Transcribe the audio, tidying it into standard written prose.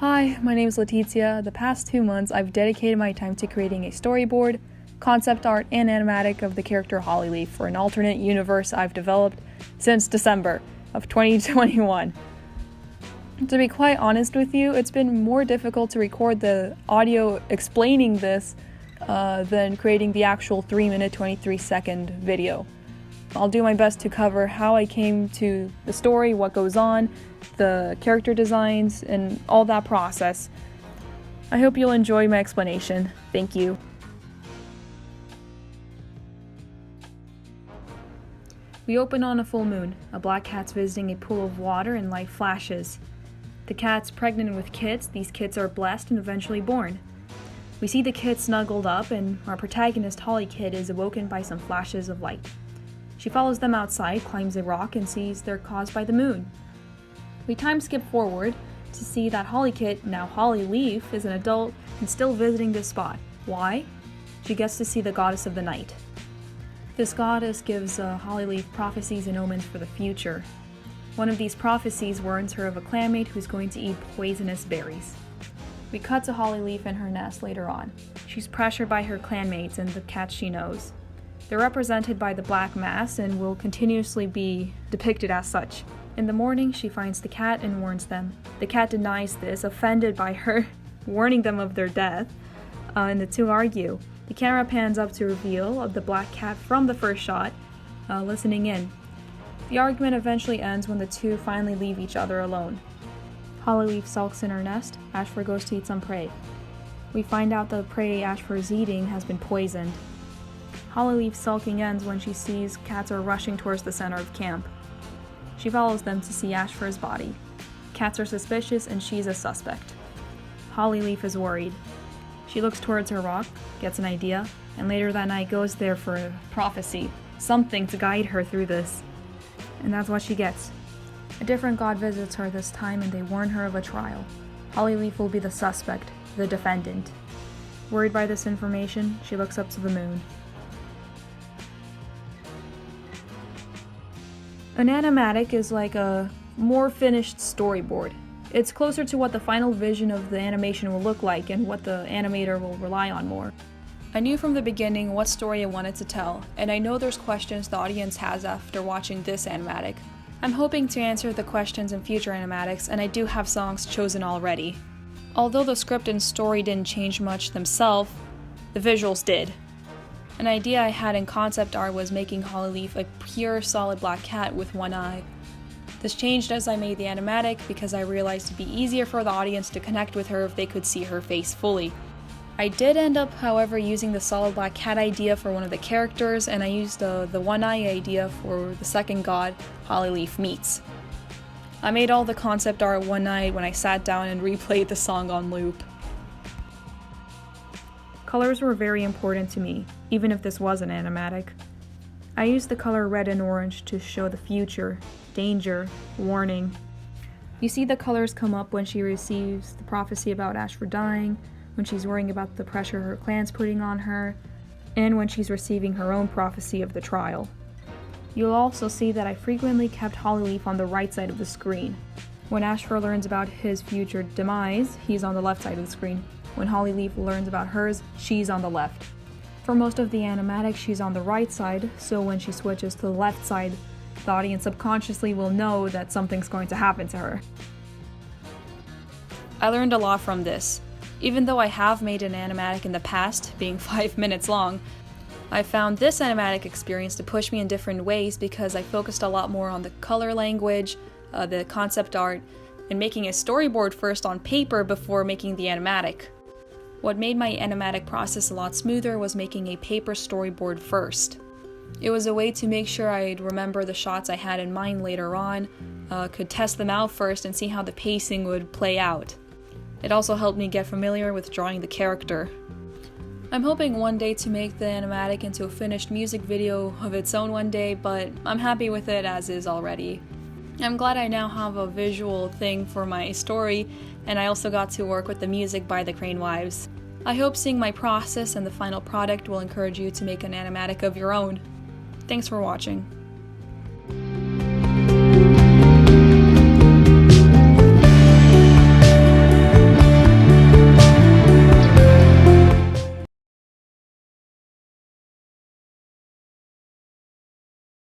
Hi, my name is Letitia. The past 2 months, I've dedicated my time to creating a storyboard, concept art, and animatic of the character Hollyleaf for an alternate universe I've developed since December of 2021. To be quite honest with you, it's been more difficult to record the audio explaining this than creating the actual 3-minute, 23-second video. I'll do my best to cover how I came to the story, what goes on, the character designs, and all that process. I hope you'll enjoy my explanation. Thank you. We open on a full moon. A black cat's visiting a pool of water and light flashes. The cat's pregnant with kids. These kids are blessed and eventually born. We see the kids snuggled up, and our protagonist Holly Kid is awoken by some flashes of light. She follows them outside, climbs a rock, and sees they're caused by the moon. We time skip forward to see that Holly Kid, now Hollyleaf, is an adult and still visiting this spot. Why? She gets to see the goddess of the night. This goddess gives Hollyleaf prophecies and omens for the future. One of these prophecies warns her of a clanmate who's going to eat poisonous berries. We cut to Hollyleaf in her nest later on. She's pressured by her clanmates and the cats she knows. They're represented by the black mass and will continuously be depicted as such. In the morning, she finds the cat and warns them. The cat denies this, offended by her warning them of their death, and the two argue. The camera pans up to reveal the black cat from the first shot, listening in. The argument eventually ends when the two finally leave each other alone. Hollyleaf sulks in her nest. Ashfur goes to eat some prey. We find out the prey Ashfur is eating has been poisoned. Hollyleaf's sulking ends when she sees cats are rushing towards the center of camp. She follows them to see Ashfur's body. Cats are suspicious and she's a suspect. Hollyleaf is worried. She looks towards her rock, gets an idea, and later that night goes there for a prophecy, something to guide her through this. And that's what she gets. A different god visits her this time and they warn her of a trial. Hollyleaf will be the suspect, the defendant. Worried by this information, she looks up to the moon. An animatic is like a more finished storyboard. It's closer to what the final vision of the animation will look like and what the animator will rely on more. I knew from the beginning what story I wanted to tell, and I know there's questions the audience has after watching this animatic. I'm hoping to answer the questions in future animatics, and I do have songs chosen already. Although the script and story didn't change much themselves, the visuals did. An idea I had in concept art was making Hollyleaf a pure solid black cat with one eye. This changed as I made the animatic because I realized it'd be easier for the audience to connect with her if they could see her face fully. I did end up, however, using the solid black cat idea for one of the characters, and I used the one eye idea for the second god Hollyleaf meets. I made all the concept art one night when I sat down and replayed the song on loop. Colors were very important to me, even if this was an animatic. I used the color red and orange to show the future, danger, warning. You see the colors come up when she receives the prophecy about Ashfur dying, when she's worrying about the pressure her clan's putting on her, and when she's receiving her own prophecy of the trial. You'll also see that I frequently kept Hollyleaf on the right side of the screen. When Ashfur learns about his future demise, he's on the left side of the screen. When Hollyleaf learns about hers, she's on the left. For most of the animatic, she's on the right side, so when she switches to the left side, the audience subconsciously will know that something's going to happen to her. I learned a lot from this. Even though I have made an animatic in the past, being 5 minutes long, I found this animatic experience to push me in different ways because I focused a lot more on the color language, the concept art, and making a storyboard first on paper before making the animatic. What made my animatic process a lot smoother was making a paper storyboard first. It was a way to make sure I'd remember the shots I had in mind later on, could test them out first and see how the pacing would play out. It also helped me get familiar with drawing the character. I'm hoping one day to make the animatic into a finished music video of its own one day, but I'm happy with it as is already. I'm glad I now have a visual thing for my story, and I also got to work with the music by the Crane Wives. I hope seeing my process and the final product will encourage you to make an animatic of your own. Thanks for watching.